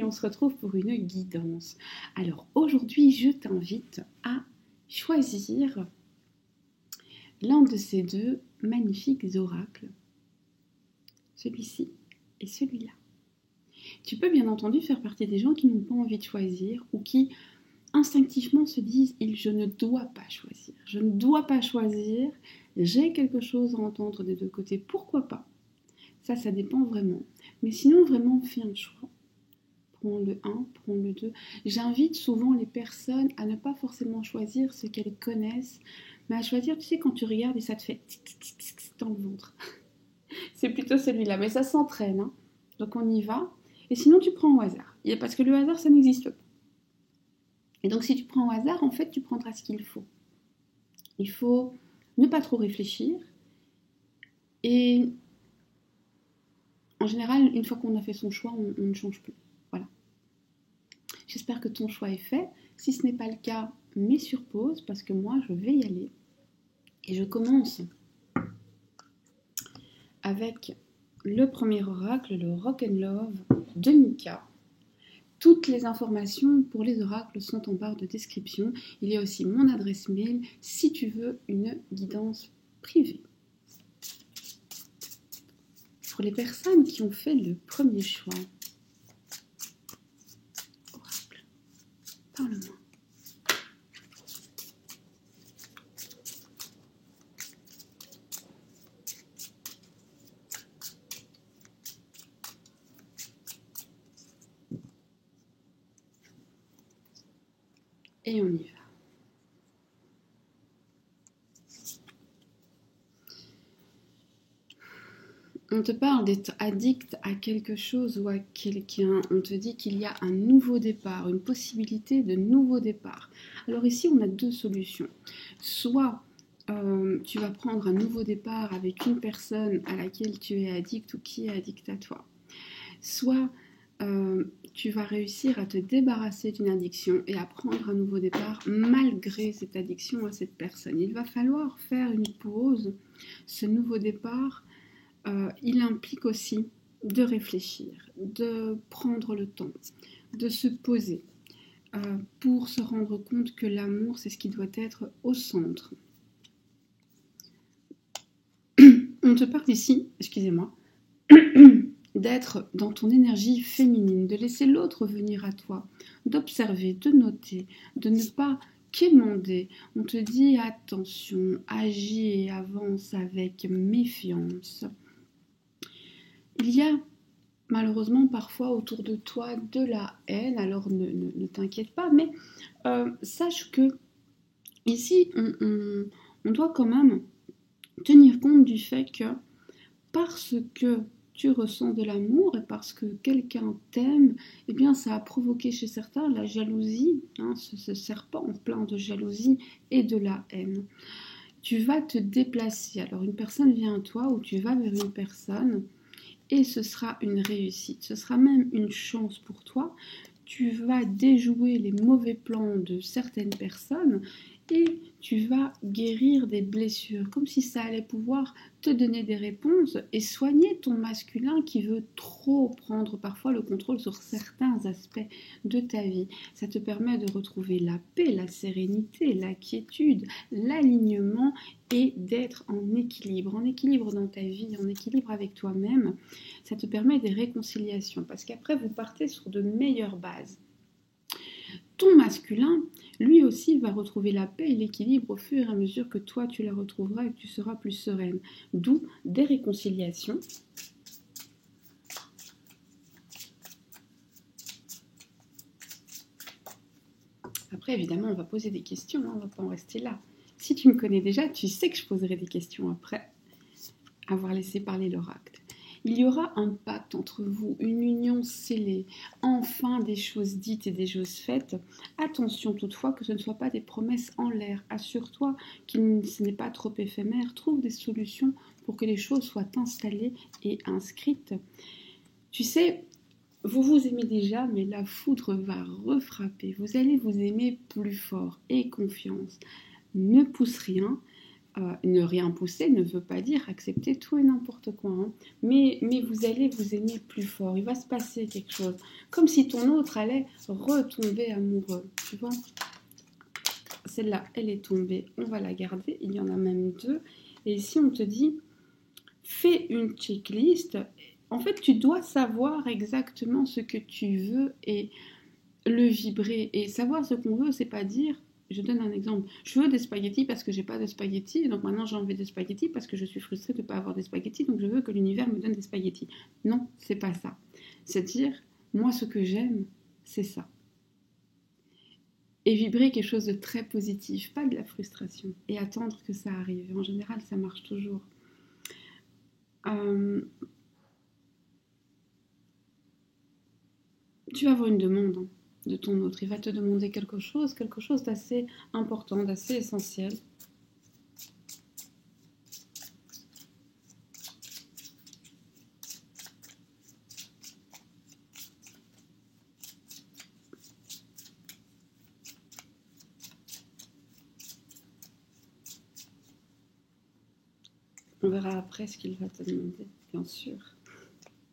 on se retrouve pour une guidance. Alors aujourd'hui, je t'invite à choisir l'un de ces deux magnifiques oracles, celui-ci et celui-là. Tu peux bien entendu faire partie des gens qui n'ont pas envie de choisir ou qui instinctivement se disent « je ne dois pas choisir, je ne dois pas choisir, j'ai quelque chose à entendre des deux côtés, pourquoi pas ?» Ça dépend vraiment. Mais sinon, vraiment, fais un choix. Prends le 1, prends le 2. J'invite souvent les personnes à ne pas forcément choisir ce qu'elles connaissent, mais à choisir, tu sais, quand tu regardes et ça te fait tic, tic, tic, tic dans le ventre. C'est plutôt celui-là, mais ça s'entraîne. Hein. Donc on y va. Et sinon, tu prends au hasard. Parce que le hasard, ça n'existe pas. Et donc, si tu prends au hasard, en fait, tu prendras ce qu'il faut. Il faut ne pas trop réfléchir. Et en général, une fois qu'on a fait son choix, on ne change plus. Voilà. J'espère que ton choix est fait. Si ce n'est pas le cas, mets sur pause parce que moi, je vais y aller. Et je commence avec le premier oracle, le Rock and Love de Mika. Toutes les informations pour les oracles sont en barre de description. Il y a aussi mon adresse mail si tu veux une guidance privée. Pour les personnes qui ont fait le premier choix, oracle, parle-moi. Et on y va. On te parle d'être addict à quelque chose ou à quelqu'un. On te dit qu'il y a un nouveau départ, une possibilité de nouveau départ. Alors ici, on a deux solutions. Soit tu vas prendre un nouveau départ avec une personne à laquelle tu es addict ou qui est addict à toi. Soit tu vas réussir à te débarrasser d'une addiction et à prendre un nouveau départ malgré cette addiction à cette personne. Il va falloir faire une pause. Ce nouveau départ, il implique aussi de réfléchir, de prendre le temps, de se poser pour se rendre compte que l'amour, c'est ce qui doit être au centre. On te parle ici, excusez-moi, d'être dans ton énergie féminine, de laisser l'autre venir à toi, d'observer, de noter, de ne pas quémander. On te dit attention, agis et avance avec méfiance. Il y a malheureusement parfois autour de toi de la haine, alors ne t'inquiète pas, mais sache que ici on doit quand même tenir compte du fait que parce que tu ressens de l'amour et parce que quelqu'un t'aime, eh bien ça a provoqué chez certains la jalousie, hein, ce serpent plein de jalousie et de la haine. Tu vas te déplacer, alors une personne vient à toi ou tu vas vers une personne et ce sera une réussite, ce sera même une chance pour toi. Tu vas déjouer les mauvais plans de certaines personnes et tu vas guérir des blessures, comme si ça allait pouvoir te donner des réponses et soigner ton masculin qui veut trop prendre parfois le contrôle sur certains aspects de ta vie. Ça te permet de retrouver la paix, la sérénité, la quiétude, l'alignement et d'être en équilibre dans ta vie, en équilibre avec toi-même. Ça te permet des réconciliations parce qu'après vous partez sur de meilleures bases. Ton masculin, lui aussi, va retrouver la paix et l'équilibre au fur et à mesure que toi, tu la retrouveras et que tu seras plus sereine. D'où des réconciliations. Après, évidemment, on va poser des questions, hein, on ne va pas en rester là. Si tu me connais déjà, tu sais que je poserai des questions après avoir laissé parler l'oracle. Il y aura un pacte entre vous, une union scellée, enfin des choses dites et des choses faites. Attention toutefois que ce ne soit pas des promesses en l'air. Assure-toi que ce n'est pas trop éphémère. Trouve des solutions pour que les choses soient installées et inscrites. Tu sais, vous vous aimez déjà, mais la foudre va refrapper. Vous allez vous aimer plus fort. Aie confiance. Ne pousse rien. Ne rien pousser ne veut pas dire accepter tout et n'importe quoi, hein. Mais vous allez vous aimer plus fort. Il va se passer quelque chose. Comme si ton autre allait retomber amoureux. Tu vois? Celle-là, elle est tombée. On va la garder. Il y en a même 2. Et ici, on te dit, fais une checklist. En fait, tu dois savoir exactement ce que tu veux et le vibrer. Et savoir ce qu'on veut, c'est pas dire, je donne un exemple, je veux des spaghettis parce que j'ai pas de spaghettis, et donc maintenant j'ai envie de spaghettis parce que je suis frustrée de ne pas avoir des spaghettis, donc je veux que l'univers me donne des spaghettis. Non, c'est pas ça. C'est dire, moi ce que j'aime, c'est ça. Et vibrer quelque chose de très positif, pas de la frustration, et attendre que ça arrive. En général, ça marche toujours. Tu vas avoir une demande, hein, de ton autre. Il va te demander quelque chose d'assez important, d'assez essentiel. On verra après ce qu'il va te demander, bien sûr.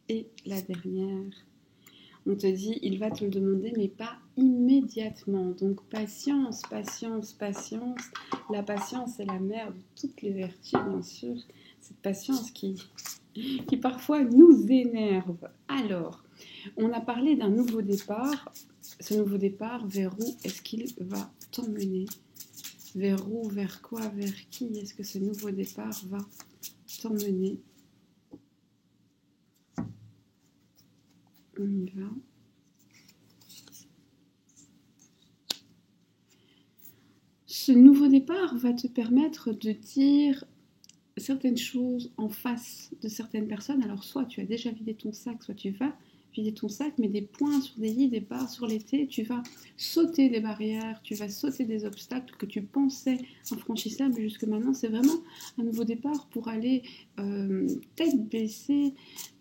Et la dernière, on te dit, il va te le demander, mais pas immédiatement. Donc patience, patience, patience. La patience est la mère de toutes les vertus, bien sûr. Cette patience qui parfois nous énerve. Alors, on a parlé d'un nouveau départ. Ce nouveau départ, vers où est-ce qu'il va t'emmener? Vers où, vers quoi, vers qui est-ce que ce nouveau départ va t'emmener? On y va. Ce nouveau départ va te permettre de dire certaines choses en face de certaines personnes. Alors soit tu as déjà vidé ton sac, soit tu vas vider ton sac, mais des points sur des i, des barres sur les t, tu vas sauter des barrières, tu vas sauter des obstacles que tu pensais infranchissables jusque maintenant. C'est vraiment un nouveau départ pour aller tête baissée,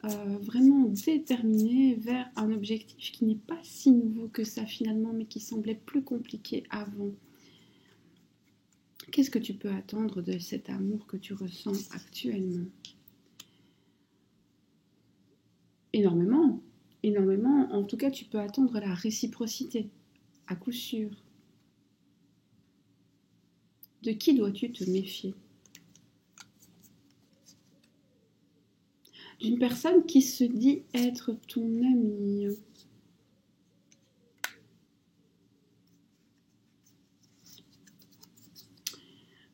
vraiment déterminé vers un objectif qui n'est pas si nouveau que ça finalement, mais qui semblait plus compliqué avant. Qu'est-ce que tu peux attendre de cet amour que tu ressens actuellement? Énormément, énormément. En tout cas, tu peux attendre la réciprocité, à coup sûr. De qui dois-tu te méfier? D'une personne qui se dit être ton amie.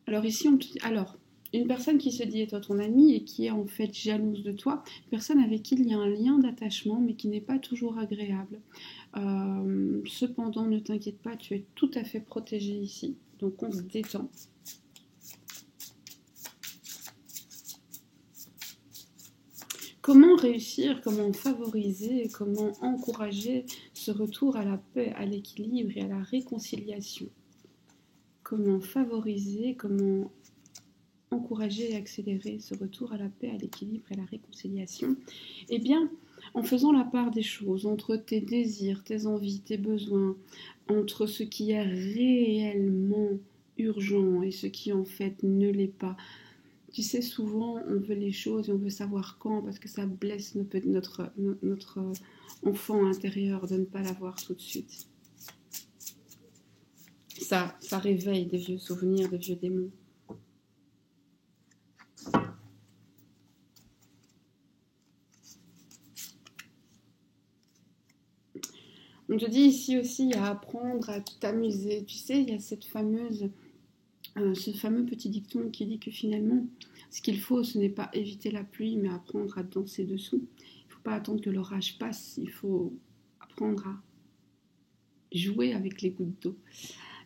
Alors ici, on te dit... Alors, une personne qui se dit être ton amie et qui est en fait jalouse de toi, une personne avec qui il y a un lien d'attachement mais qui n'est pas toujours agréable. Cependant, ne t'inquiète pas, tu es tout à fait protégée ici. Donc on se détend. Comment réussir, comment favoriser, comment encourager ce retour à la paix, à l'équilibre et à la réconciliation? Comment favoriser, comment encourager et accélérer ce retour à la paix, à l'équilibre et à la réconciliation? Eh bien, en faisant la part des choses entre tes désirs, tes envies, tes besoins, entre ce qui est réellement urgent et ce qui en fait ne l'est pas. Tu sais, souvent on veut les choses et on veut savoir quand parce que ça blesse notre enfant intérieur de ne pas l'avoir tout de suite. Ça réveille des vieux souvenirs, des vieux démons. On te dit ici aussi à apprendre à t'amuser. Tu sais, il y a ce fameux petit dicton qui dit que finalement, ce qu'il faut, ce n'est pas éviter la pluie, mais apprendre à danser dessous. Il ne faut pas attendre que l'orage passe, il faut apprendre à jouer avec les gouttes d'eau.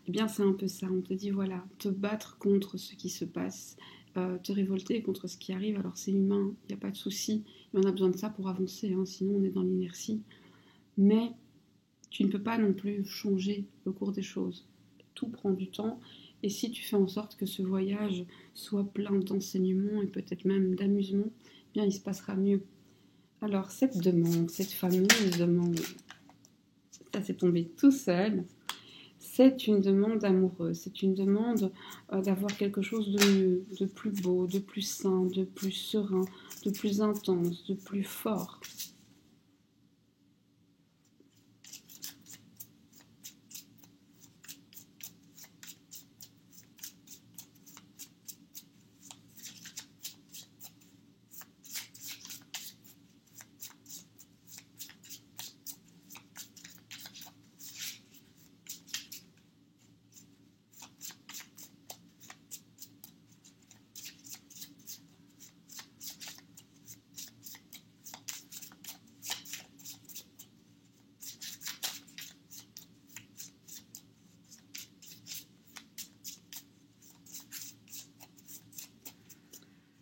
Eh bien, c'est un peu ça. On te dit, voilà, te battre contre ce qui se passe, te révolter contre ce qui arrive. Alors, c'est humain, il n'y a pas de souci. Mais on a besoin de ça pour avancer, hein, sinon on est dans l'inertie. Mais tu ne peux pas non plus changer le cours des choses. Tout prend du temps. Et si tu fais en sorte que ce voyage soit plein d'enseignements et peut-être même d'amusement, eh bien, il se passera mieux. Alors, cette demande, cette fameuse demande, ça s'est tombé tout seul. c'est une demande amoureuse, c'est une demande d'avoir quelque chose de mieux, de plus beau, de plus sain, de plus serein, de plus intense, de plus fort.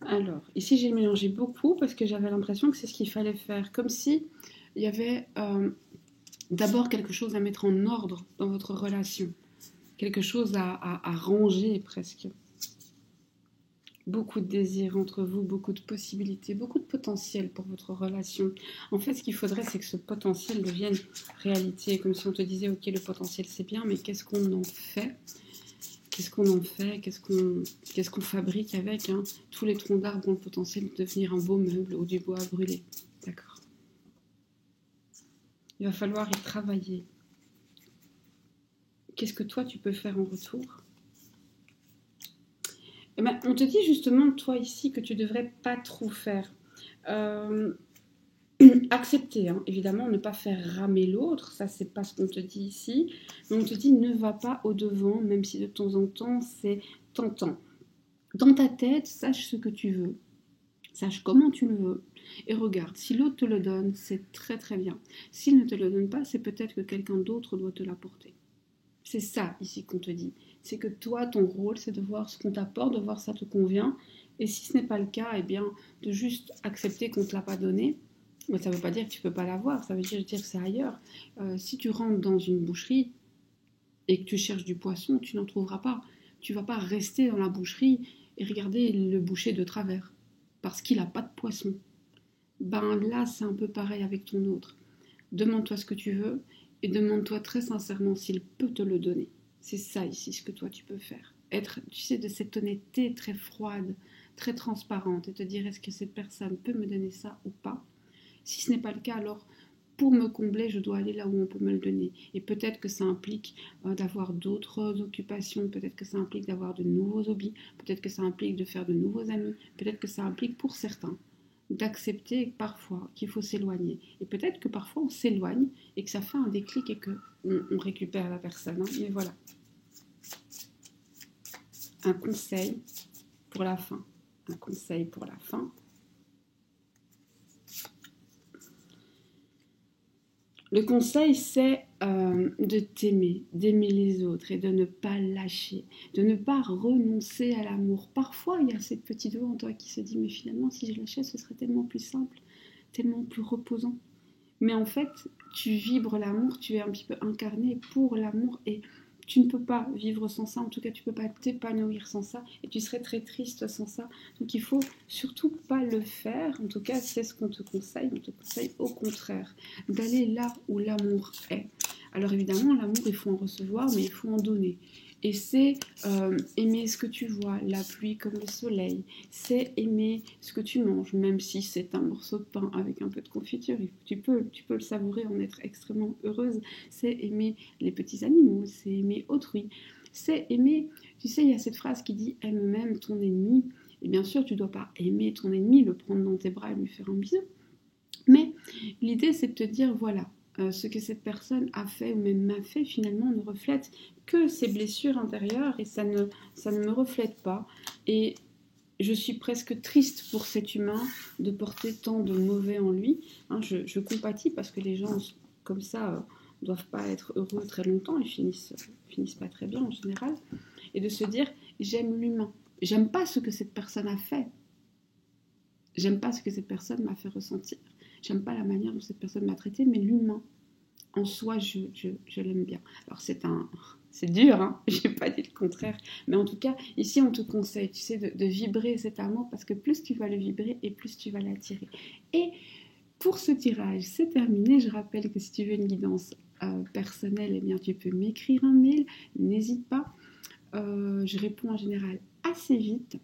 Alors, ici j'ai mélangé beaucoup parce que j'avais l'impression que c'est ce qu'il fallait faire. Comme si il y avait d'abord quelque chose à mettre en ordre dans votre relation. Quelque chose à ranger presque. Beaucoup de désirs entre vous, beaucoup de possibilités, beaucoup de potentiel pour votre relation. En fait, ce qu'il faudrait, c'est que ce potentiel devienne réalité. Comme si on te disait, ok, le potentiel c'est bien, mais qu'est-ce qu'on en fait? Qu'est-ce qu'on en fait? Qu'est-ce qu'on fabrique avec hein? Tous les troncs d'arbres ont le potentiel de devenir un beau meuble ou du bois à brûler. D'accord. Il va falloir y travailler. Qu'est-ce que toi, tu peux faire en retour? Eh ben, on te dit justement, toi ici, que tu ne devrais pas trop faire. Accepter, hein, évidemment, ne pas faire ramer l'autre, ça c'est pas ce qu'on te dit ici, mais on te dit ne va pas au-devant, même si de temps en temps c'est tentant. Dans ta tête, sache ce que tu veux, sache comment tu le veux, et regarde, si l'autre te le donne, c'est très très bien. S'il ne te le donne pas, c'est peut-être que quelqu'un d'autre doit te l'apporter. C'est ça ici qu'on te dit. C'est que toi, ton rôle, c'est de voir ce qu'on t'apporte, de voir si ça te convient. Et si ce n'est pas le cas, eh bien, de juste accepter qu'on ne te l'a pas donné. Mais ça ne veut pas dire que tu ne peux pas l'avoir, ça veut dire que c'est ailleurs. Si tu rentres dans une boucherie et que tu cherches du poisson, tu n'en trouveras pas. Tu ne vas pas rester dans la boucherie et regarder le boucher de travers parce qu'il n'a pas de poisson. Ben là, c'est un peu pareil avec ton autre. Demande-toi ce que tu veux et demande-toi très sincèrement s'il peut te le donner. C'est ça ici ce que toi tu peux faire. Être, tu sais, de cette honnêteté très froide, très transparente et te dire est-ce que cette personne peut me donner ça ou pas. Si ce n'est pas le cas, alors pour me combler, je dois aller là où on peut me le donner. Et peut-être que ça implique d'avoir d'autres occupations, peut-être que ça implique d'avoir de nouveaux hobbies, peut-être que ça implique de faire de nouveaux amis, peut-être que ça implique pour certains d'accepter parfois qu'il faut s'éloigner. Et peut-être que parfois on s'éloigne et que ça fait un déclic et qu'on récupère la personne. Hein. Mais voilà. Un conseil pour la fin. Un conseil pour la fin. Le conseil, c'est de t'aimer, d'aimer les autres et de ne pas lâcher, de ne pas renoncer à l'amour. Parfois, il y a cette petite voix en toi qui se dit « mais finalement, si je lâchais, ce serait tellement plus simple, tellement plus reposant ». Mais en fait, tu vibres l'amour, tu es un petit peu incarné pour l'amour et tu ne peux pas vivre sans ça, en tout cas tu ne peux pas t'épanouir sans ça et tu serais très triste sans ça. Donc il faut surtout pas le faire, en tout cas c'est ce qu'on te conseille, on te conseille au contraire d'aller là où l'amour est. Alors évidemment l'amour il faut en recevoir mais il faut en donner. Et c'est aimer ce que tu vois, la pluie comme le soleil. C'est aimer ce que tu manges, même si c'est un morceau de pain avec un peu de confiture. Tu peux le savourer, en être extrêmement heureuse. C'est aimer les petits animaux, c'est aimer autrui. C'est aimer, tu sais, il y a cette phrase qui dit « aime même ton ennemi ». Et bien sûr, tu ne dois pas aimer ton ennemi, le prendre dans tes bras et lui faire un bisou. Mais l'idée, c'est de te dire, voilà, ce que cette personne a fait ou même m'a fait finalement ne reflète que ses blessures intérieures et ça ne me reflète pas. Et je suis presque triste pour cet humain de porter tant de mauvais en lui. Hein, je compatis parce que les gens comme ça ne doivent pas être heureux très longtemps et finissent pas très bien en général. Et de se dire, j'aime l'humain. J'aime pas ce que cette personne a fait. J'aime pas ce que cette personne m'a fait ressentir. J'aime pas la manière dont cette personne m'a traité, mais l'humain, en soi, je l'aime bien. Alors c'est dur, hein, j'ai pas dit le contraire, mais en tout cas, ici on te conseille, tu sais, de vibrer cet amour, parce que plus tu vas le vibrer et plus tu vas l'attirer. Et pour ce tirage, c'est terminé. Je rappelle que si tu veux une guidance personnel, eh bien, tu peux m'écrire un mail, n'hésite pas. Je réponds en général assez vite.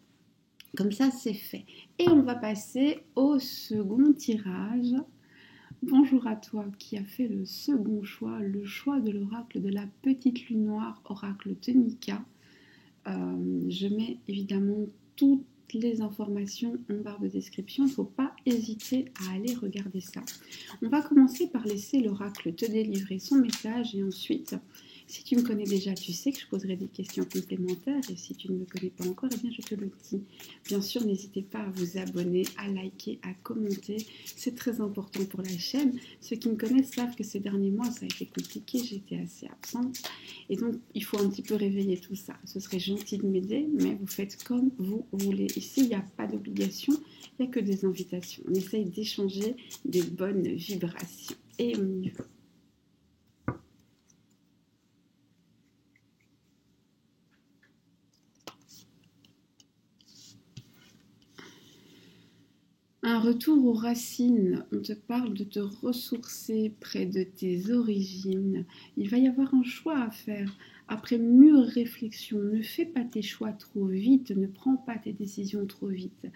Comme ça, c'est fait. Et on va passer au second tirage. Bonjour à toi qui as fait le second choix, le choix de l'oracle de la petite lune noire, oracle Tonika. Je mets évidemment toutes les informations en barre de description. Il ne faut pas hésiter à aller regarder ça. On va commencer par laisser l'oracle te délivrer son message et ensuite, si tu me connais déjà, tu sais que je poserai des questions complémentaires et si tu ne me connais pas encore, eh bien je te le dis. Bien sûr, n'hésitez pas à vous abonner, à liker, à commenter. C'est très important pour la chaîne. Ceux qui me connaissent savent que ces derniers mois, ça a été compliqué, j'étais assez absente. Et donc, il faut un petit peu réveiller tout ça. Ce serait gentil de m'aider, mais vous faites comme vous voulez. Ici, il n'y a pas d'obligation, il n'y a que des invitations. On essaye d'échanger des bonnes vibrations. Et on y va. Un retour aux racines, on te parle de te ressourcer près de tes origines. Il va y avoir un choix à faire. Après mûre réflexion, ne fais pas tes choix trop vite, ne prends pas tes décisions trop vite.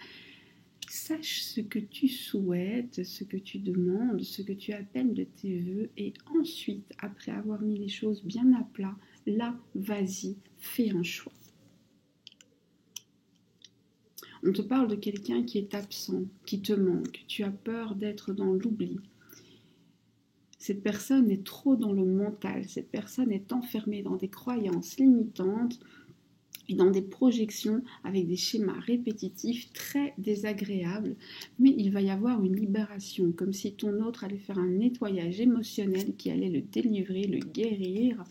Sache ce que tu souhaites, ce que tu demandes, ce que tu appelles de tes voeux et ensuite, après avoir mis les choses bien à plat, là, vas-y, fais un choix. On te parle de quelqu'un qui est absent, qui te manque. Tu as peur d'être dans l'oubli. Cette personne est trop dans le mental. Cette personne est enfermée dans des croyances limitantes et dans des projections avec des schémas répétitifs très désagréables. Mais il va y avoir une libération, comme si ton autre allait faire un nettoyage émotionnel qui allait le délivrer, le guérir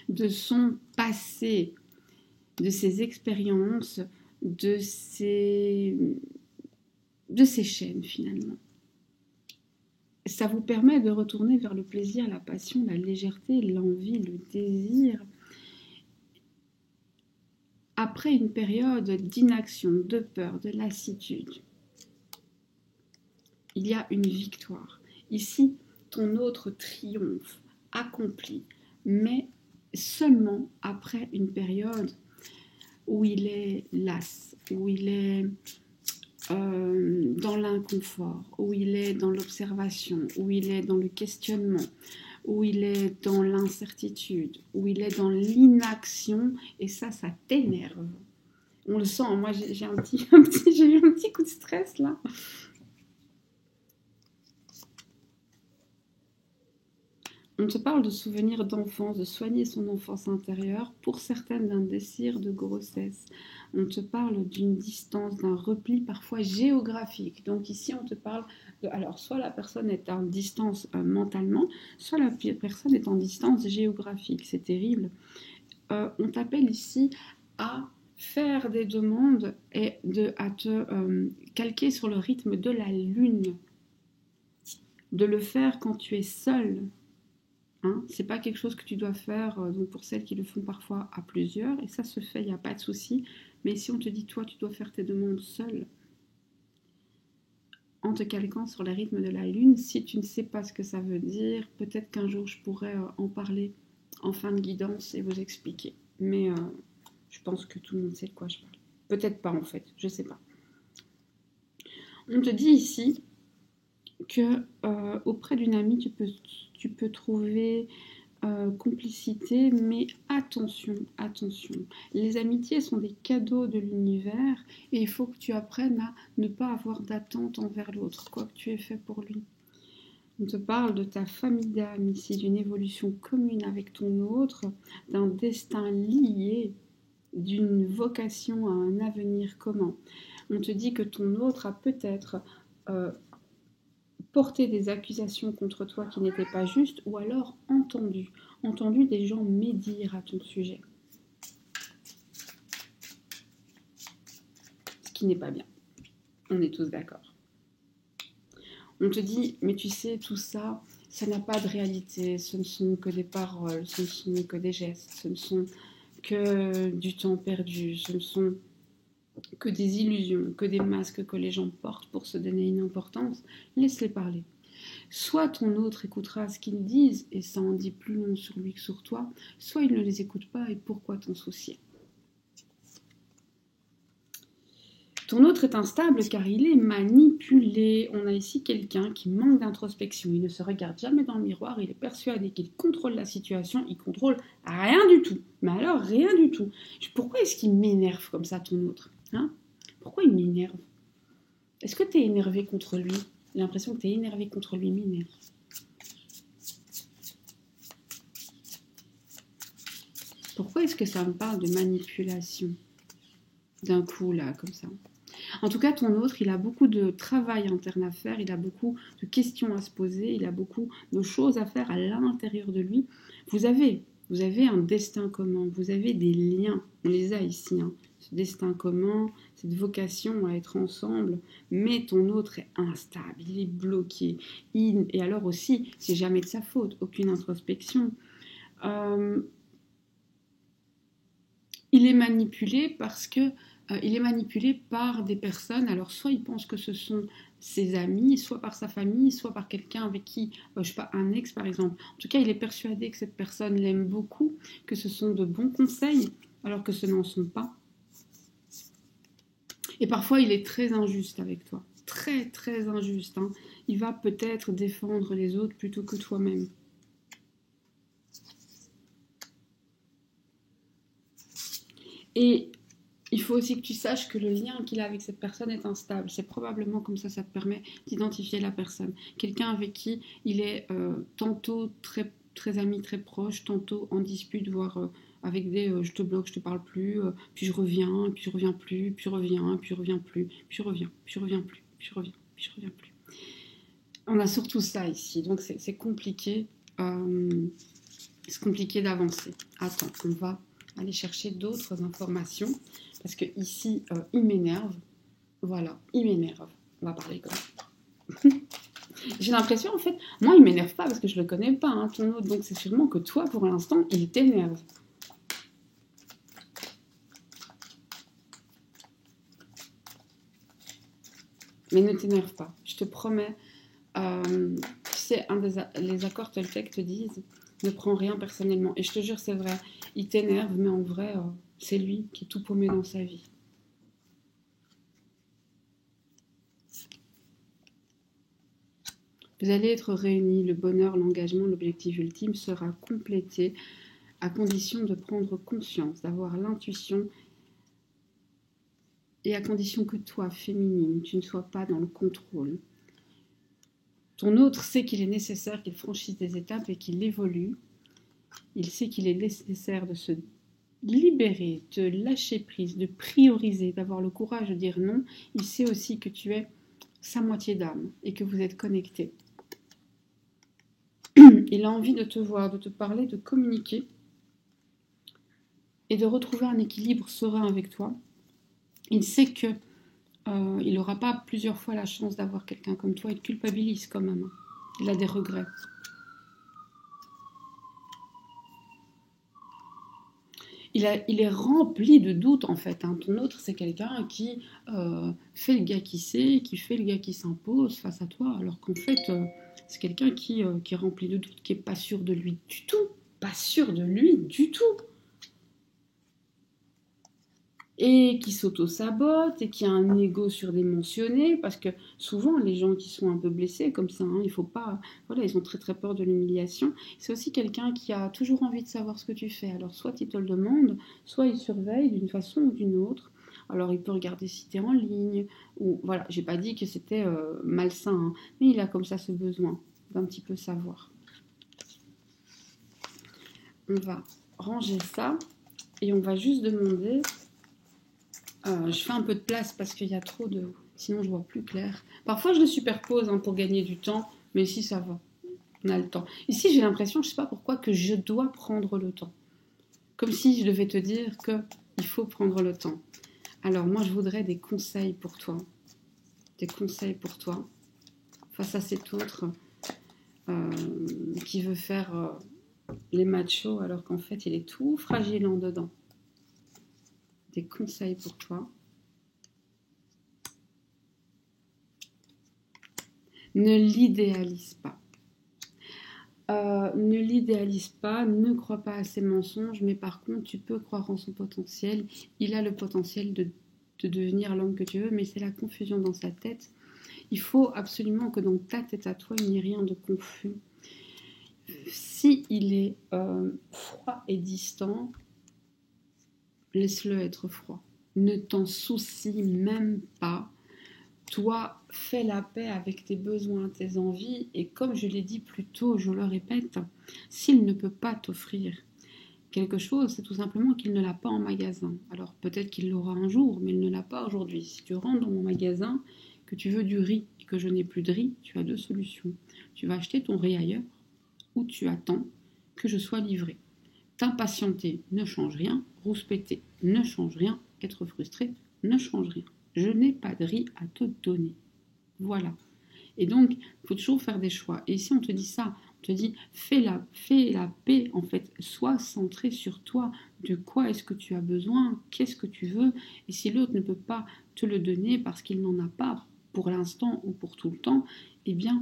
de son passé, de ses expériences, de ces chaînes finalement. Ça vous permet de retourner vers le plaisir, la passion, la légèreté, l'envie, le désir. Après une période d'inaction, de peur, de lassitude, il y a une victoire. Ici, ton autre triomphe, accompli, mais seulement après une période où il est las, où il est dans l'inconfort, où il est dans l'observation, où il est dans le questionnement, où il est dans l'incertitude, où il est dans l'inaction, et ça t'énerve. On le sent, moi j'ai eu un petit coup de stress là. On te parle de souvenirs d'enfance, de soigner son enfance intérieure, pour certaines d'un désir de grossesse. On te parle d'une distance, d'un repli parfois géographique. Donc ici, on te parle de... Alors, soit la personne est en distance mentalement, soit la personne est en distance géographique. C'est terrible. On t'appelle ici à faire des demandes et à te calquer sur le rythme de la lune. De le faire quand tu es seul. Hein, c'est pas quelque chose que tu dois faire donc pour celles qui le font parfois à plusieurs, et ça se fait, il n'y a pas de souci. Mais si on te dit, toi, tu dois faire tes demandes seul, en te calquant sur le rythme de la lune, si tu ne sais pas ce que ça veut dire, peut-être qu'un jour je pourrais en parler en fin de guidance et vous expliquer. Mais je pense que tout le monde sait de quoi je parle. Peut-être pas en fait, je sais pas. On te dit ici que auprès d'une amie, tu peux trouver complicité, mais attention, attention. Les amitiés sont des cadeaux de l'univers et il faut que tu apprennes à ne pas avoir d'attente envers l'autre, quoi que tu aies fait pour lui. On te parle de ta famille d'âme ici, d'une évolution commune avec ton autre, d'un destin lié, d'une vocation à un avenir commun. On te dit que ton autre a peut-être porté des accusations contre toi qui n'étaient pas justes, ou alors entendu des gens médire à ton sujet. Ce qui n'est pas bien. On est tous d'accord. On te dit, mais tu sais, tout ça, ça n'a pas de réalité, ce ne sont que des paroles, ce ne sont que des gestes, ce ne sont que du temps perdu, ce ne sont que des illusions, que des masques que les gens portent pour se donner une importance. Laisse-les parler. Soit ton autre écoutera ce qu'ils disent, et ça en dit plus long sur lui que sur toi, soit il ne les écoute pas, et pourquoi t'en soucier? Ton autre est instable car il est manipulé. On a ici quelqu'un qui manque d'introspection. Il ne se regarde jamais dans le miroir. Il est persuadé qu'il contrôle la situation. Il contrôle rien du tout. Mais alors, rien du tout. Pourquoi est-ce qu'il m'énerve comme ça, ton autre, hein? Pourquoi il m'énerve? Est-ce que tu es énervé contre lui? J'ai l'impression que tu es énervé contre lui, m'énerve. Pourquoi est-ce que ça me parle de manipulation d'un coup, là, comme ça? En tout cas, ton autre, il a beaucoup de travail interne à faire, il a beaucoup de questions à se poser, il a beaucoup de choses à faire à l'intérieur de lui. Vous avez un destin commun, vous avez des liens, on les a ici, hein. Ce destin commun, cette vocation à être ensemble, mais ton autre est instable, il est bloqué. Et alors aussi, c'est jamais de sa faute, aucune introspection. Il est manipulé parce que il est manipulé par des personnes. Alors soit il pense que ce sont ses amis, soit par sa famille, soit par quelqu'un avec qui, je sais pas, un ex par exemple. En tout cas, il est persuadé que cette personne l'aime beaucoup, que ce sont de bons conseils, alors que ce n'en sont pas. Et parfois, il est très injuste avec toi. Très, très injuste, hein. Il va peut-être défendre les autres plutôt que toi-même. Et il faut aussi que tu saches que le lien qu'il a avec cette personne est instable. C'est probablement comme ça te permet d'identifier la personne. Quelqu'un avec qui il est tantôt très, très ami, très proche, tantôt en dispute, voire avec des je te bloque, je te parle plus, puis je reviens plus, puis je reviens, puis je reviens plus, puis je reviens, puis je reviens plus, puis je reviens, puis je reviens plus. On a surtout ça ici, donc c'est compliqué. C'est compliqué d'avancer. Attends, on va aller chercher d'autres informations. Parce que ici, il m'énerve. Voilà, il m'énerve. On va parler comme ça. J'ai l'impression, en fait, moi, il m'énerve pas parce que je le connais pas, hein, ton autre. Donc, c'est sûrement que toi, pour l'instant, il t'énerve. Mais ne t'énerve pas, je te promets. Tu sais, les accords Toltec te disent ne prends rien personnellement. Et je te jure, c'est vrai. Il t'énerve, mais en vrai, c'est lui qui est tout paumé dans sa vie. Vous allez être réunis, le bonheur, l'engagement, l'objectif ultime sera complété à condition de prendre conscience, d'avoir l'intuition et à condition que toi, féminine, tu ne sois pas dans le contrôle. Ton autre sait qu'il est nécessaire qu'il franchisse des étapes et qu'il évolue. Il sait qu'il est nécessaire de se libérer, de lâcher prise, de prioriser, d'avoir le courage de dire non. Il sait aussi que tu es sa moitié d'âme et que vous êtes connectés. Il a envie de te voir, de te parler, de communiquer et de retrouver un équilibre serein avec toi. Il sait que il n'aura pas plusieurs fois la chance d'avoir quelqu'un comme toi. Il culpabilise quand même. Il a des regrets. Il est rempli de doutes en fait, hein. Ton autre, c'est quelqu'un qui fait le gars qui sait, qui fait le gars qui s'impose face à toi, alors qu'en fait, c'est quelqu'un qui est rempli de doutes, qui n'est pas sûr de lui du tout. Pas sûr de lui du tout. Et qui s'auto-sabote et qui a un ego surdimensionné, parce que souvent les gens qui sont un peu blessés comme ça, hein, il faut pas, voilà, ils ont très très peur de l'humiliation. C'est aussi quelqu'un qui a toujours envie de savoir ce que tu fais. Alors soit il te le demande, soit il surveille d'une façon ou d'une autre. Alors il peut regarder si tu es en ligne, ou voilà, j'ai pas dit que c'était malsain, hein, mais il a comme ça ce besoin d'un petit peu savoir. On va ranger ça et on va juste demander. Je fais un peu de place parce qu'il y a trop de... Sinon, je vois plus clair. Parfois, je le superpose hein, pour gagner du temps, mais ici, ça va. On a le temps. Ici, j'ai l'impression, je ne sais pas pourquoi, que je dois prendre le temps. Comme si je devais te dire qu'il faut prendre le temps. Alors, moi, je voudrais des conseils pour toi. Des conseils pour toi. Face à cet autre qui veut faire les machos alors qu'en fait, il est tout fragile en dedans. Des conseils pour toi. Ne l'idéalise pas. Ne l'idéalise pas, ne crois pas à ses mensonges, mais par contre, tu peux croire en son potentiel. Il a le potentiel de devenir l'homme que tu veux, mais c'est la confusion dans sa tête. Il faut absolument que dans ta tête à toi, il n'y ait rien de confus. Si il est froid et distant, laisse-le être froid. Ne t'en soucie même pas. Toi, fais la paix avec tes besoins, tes envies, et comme je l'ai dit plus tôt, je le répète, s'il ne peut pas t'offrir quelque chose, c'est tout simplement qu'il ne l'a pas en magasin. Alors peut-être qu'il l'aura un jour, mais il ne l'a pas aujourd'hui. Si tu rentres dans mon magasin, que tu veux du riz et que je n'ai plus de riz, tu as deux solutions. Tu vas acheter ton riz ailleurs, ou tu attends que je sois livré. T'impatienter ne change rien, rouspéter ne change rien, être frustré ne change rien. Je n'ai pas de riz à te donner. Voilà. Et donc, il faut toujours faire des choix. Et ici, on te dit ça. On te dit, fais la paix, en fait. Sois centré sur toi. De quoi est-ce que tu as besoin? Qu'est-ce que tu veux? Et si l'autre ne peut pas te le donner parce qu'il n'en a pas pour l'instant ou pour tout le temps, eh bien,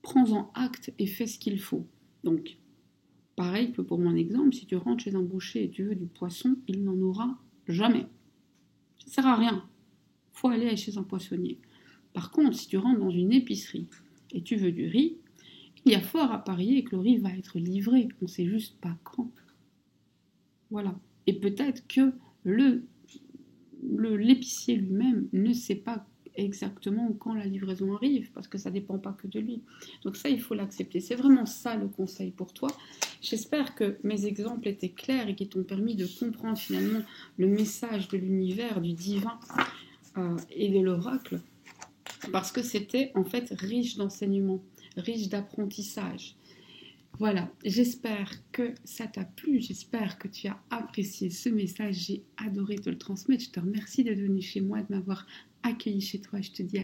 prends-en acte et fais ce qu'il faut. Donc, pareil que pour mon exemple, si tu rentres chez un boucher et tu veux du poisson, il n'en aura jamais. Ça ne sert à rien. Il faut aller chez un poissonnier. Par contre, si tu rentres dans une épicerie et tu veux du riz, il y a fort à parier que le riz va être livré. On ne sait juste pas quand. Voilà. Et peut-être que l'épicier lui-même ne sait pas exactement quand la livraison arrive, parce que ça ne dépend pas que de lui. Donc ça, il faut l'accepter. C'est vraiment ça le conseil pour toi. J'espère que mes exemples étaient clairs et qui t'ont permis de comprendre finalement le message de l'univers, du divin et de l'oracle, parce que c'était en fait riche d'enseignements, riche d'apprentissage. Voilà, j'espère que ça t'a plu, j'espère que tu as apprécié ce message, j'ai adoré te le transmettre, je te remercie d'être venu chez moi, de m'avoir accueilli chez toi, je te dis à